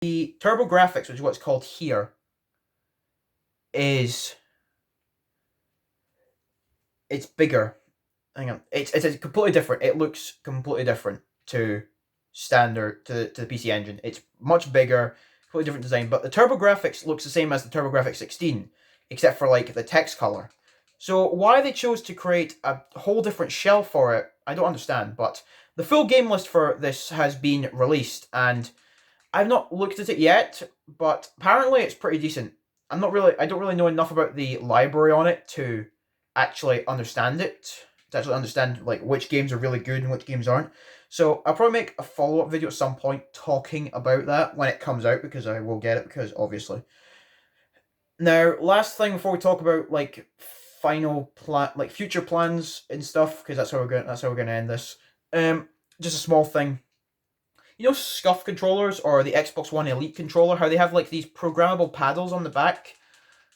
The TurboGrafx, which is what's called here, is it's bigger. Hang on, it's completely different. It looks completely different to standard to the PC Engine. It's much bigger, completely different design. But the TurboGrafx looks the same as the TurboGrafx 16, except for like the text color. So why they chose to create a whole different shell for it, I don't understand. But the full game list for this has been released, and I've not looked at it yet, but apparently it's pretty decent. I don't really know enough about the library on it to actually understand it, to actually understand like which games are really good and which games aren't. So I'll probably make a follow-up video at some point talking about that when it comes out, because I will get it, because obviously. Now, last thing before we talk about like final plan, like future plans and stuff, because that's how we're gonna end this. Just a small thing. You know SCUF controllers or the Xbox One Elite controller, how they have like these programmable paddles on the back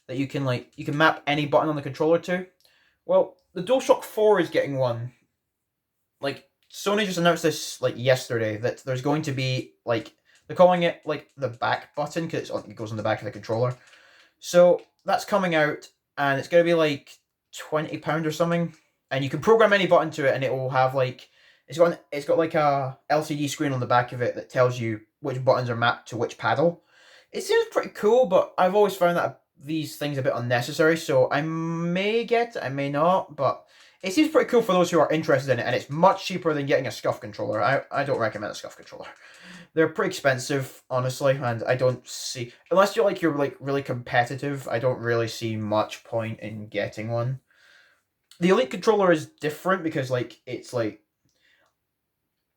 that you can map any button on the controller to? Well, the DualShock 4 is getting one. Like Sony just announced this like yesterday that there's going to be like they're calling it like the back button because it goes on the back of the controller. So that's coming out and it's going to be like £20 or something, and you can program any button to it and it will have like it's got like a LCD screen on the back of it that tells you which buttons are mapped to which paddle. It seems pretty cool, but I've always found that these things a bit unnecessary, so I may get it, I may not, but it seems pretty cool for those who are interested in it, and it's much cheaper than getting a SCUF controller. I don't recommend a SCUF controller. They're pretty expensive, honestly, and I don't see, unless you're like really competitive, I don't really see much point in getting one. The Elite controller is different because like it's like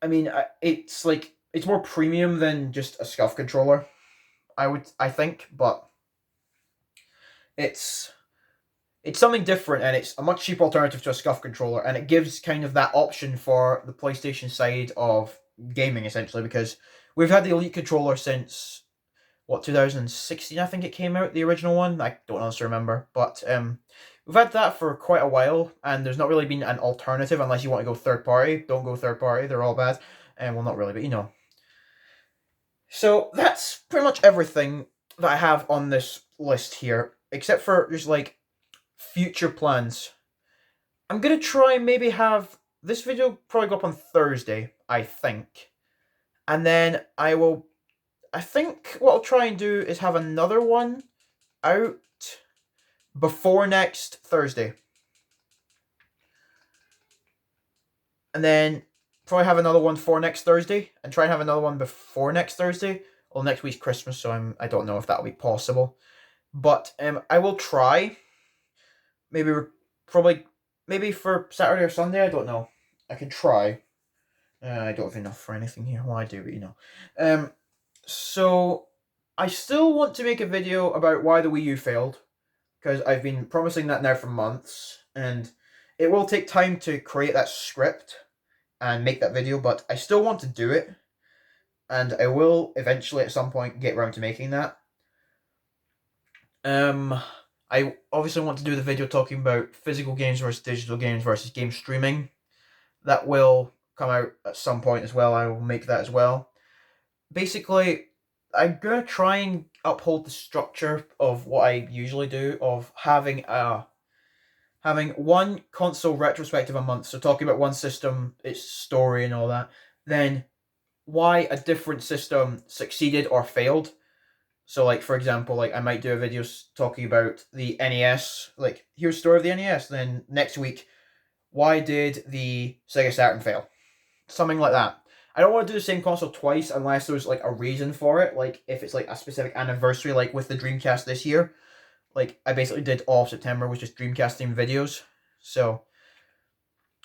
it's like it's more premium than just a SCUF controller. I think, but it's it's something different and it's a much cheaper alternative to a SCUF controller, and it gives kind of that option for the PlayStation side of gaming essentially, because we've had the Elite controller since what 2016 I think it came out, the original one. I don't honestly remember, but we've had that for quite a while, and there's not really been an alternative unless you want to go third party. Don't go third party; they're all bad. And well, not really, but you know. So that's pretty much everything that I have on this list here, except for just like future plans. I'm gonna try and maybe have this video probably go up on Thursday, I think. And then I think what I'll try and do is have another one out before next Thursday. And then probably have another one for next Thursday and try and have another one before next Thursday. Well, next week's Christmas, so I don't know if that'll be possible. But I will try. Maybe probably maybe for Saturday or Sunday. I don't know. I can try. I don't have enough for anything here. Well, I do, but you know. So I still want to make a video about why the Wii U failed, because I've been promising that now for months, and it will take time to create that script and make that video, but I still want to do it, and I will eventually at some point get around to making that. I obviously want to do the video talking about physical games versus digital games versus game streaming. That will come out at some point as well. I will make that as well. Basically, I'm gonna try and uphold the structure of what I usually do of having one console retrospective a month. So talking about one system, its story and all that. Then why a different system succeeded or failed. So, like for example, like I might do a video talking about the NES. Like here's the story of the NES. Then next week, why did the Sega Saturn fail? Something like that. I don't want to do the same console twice unless there's like a reason for it. Like if it's like a specific anniversary, like with the Dreamcast this year. Like I basically did all of September with just Dreamcast themed videos. So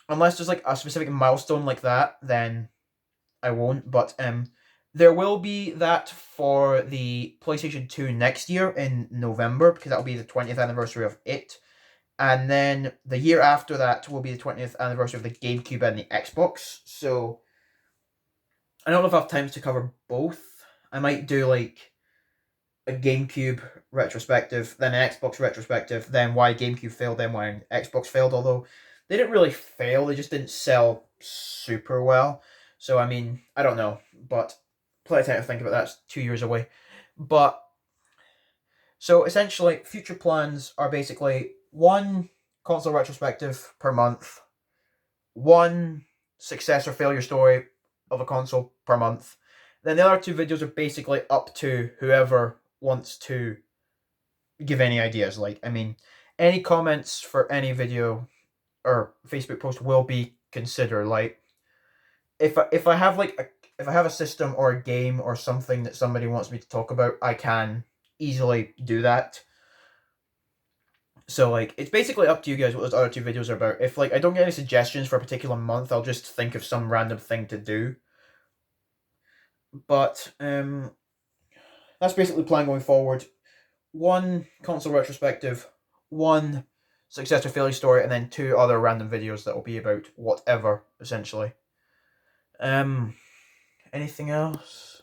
unless there's like a specific milestone like that, then I won't. But there will be that for the PlayStation 2 next year in November, because that'll be the 20th anniversary of it. And then the year after that will be the 20th anniversary of the GameCube and the Xbox. So I don't know if I have time to cover both. I might do like a GameCube retrospective, then an Xbox retrospective, then why GameCube failed, then why Xbox failed. Although they didn't really fail, they just didn't sell super well. So I mean, I don't know, but plenty of time to think about that. It's 2 years away. But so essentially, future plans are basically one console retrospective per month, one success or failure story of a console per month. Then the other two videos are basically up to whoever wants to give any ideas. Like, I mean, any comments for any video or Facebook post will be considered. Like, if I have like if I have a system or a game or something that somebody wants me to talk about, I can easily do that. So like it's basically up to you guys what those other two videos are about. If like I don't get any suggestions for a particular month, I'll just think of some random thing to do. But that's basically the plan going forward. One console retrospective, one success or failure story, and then two other random videos that will be about whatever, essentially. Anything else?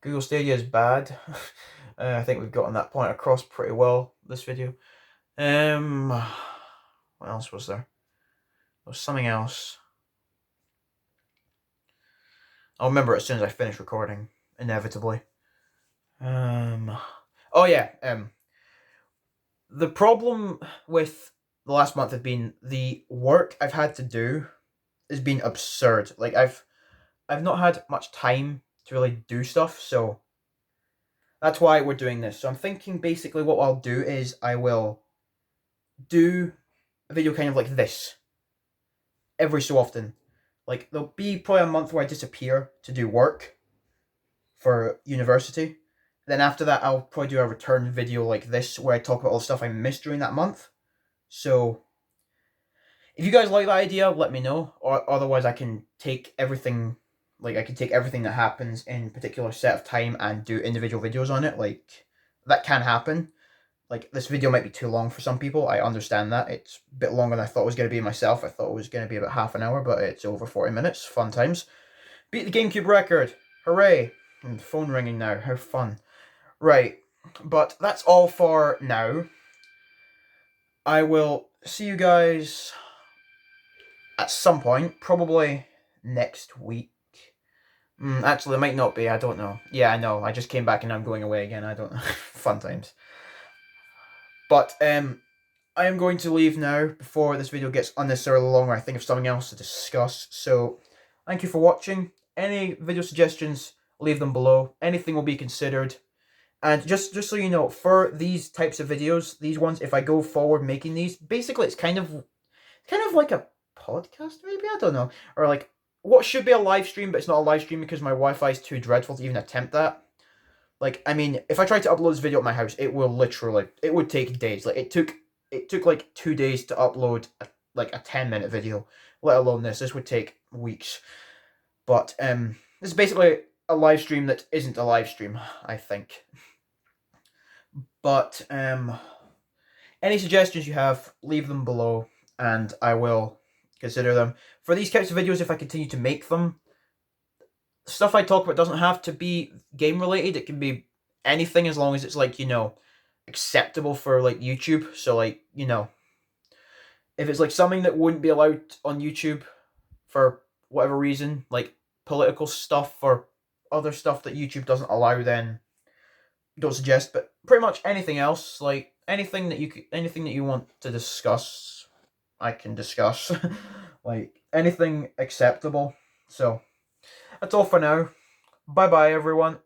Google Stadia is bad. I think we've gotten that point across pretty well this video. What else was there? There was something else. I'll remember it as soon as I finish recording, inevitably. Oh yeah. The problem with the last month has been the work I've had to do has been absurd. Like I've not had much time to really do stuff, so that's why we're doing this. So I'm thinking basically what I'll do is I will do a video kind of like this every so often. Like there'll be probably a month where I disappear to do work for university. Then after that, I'll probably do a return video like this where I talk about all the stuff I missed during that month. So if you guys like that idea, let me know. Or otherwise, I can take everything. Like I can take everything that happens in a particular set of time and do individual videos on it. Like that can happen. Like this video might be too long for some people. I understand that. It's a bit longer than I thought it was going to be myself. I thought it was going to be about half an hour, but it's over 40 minutes. Fun times. Beat the GameCube record. Hooray. And phone ringing now. How fun. Right. But that's all for now. I will see you guys at some point. Probably next week. Actually, it might not be. I don't know. Yeah, I know. I just came back and I'm going away again. I don't know. Fun times. But I am going to leave now before this video gets unnecessarily long or I think of something else to discuss. So, thank you for watching. Any video suggestions, leave them below. Anything will be considered. And just so you know, for these types of videos, these ones, if I go forward making these, basically it's kind of like a podcast, maybe? I don't know. Or like, what should be a live stream, but it's not a live stream because my Wi-Fi is too dreadful to even attempt that. Like, I mean, if I tried to upload this video at my house, it would take days. Like, it took like 2 days to upload like a 10-minute video, let alone this. This would take weeks. But this is basically a live stream that isn't a live stream, I think. But any suggestions you have, leave them below, and I will consider them. For these types of videos, if I continue to make them, stuff I talk about doesn't have to be game related. It can be anything as long as it's like, acceptable for like YouTube. So like, if it's like something that wouldn't be allowed on YouTube for whatever reason, like political stuff or other stuff that YouTube doesn't allow, then don't suggest. But pretty much anything else, like anything that you want to discuss, I can discuss. Like anything acceptable. So that's all for now. Bye bye everyone.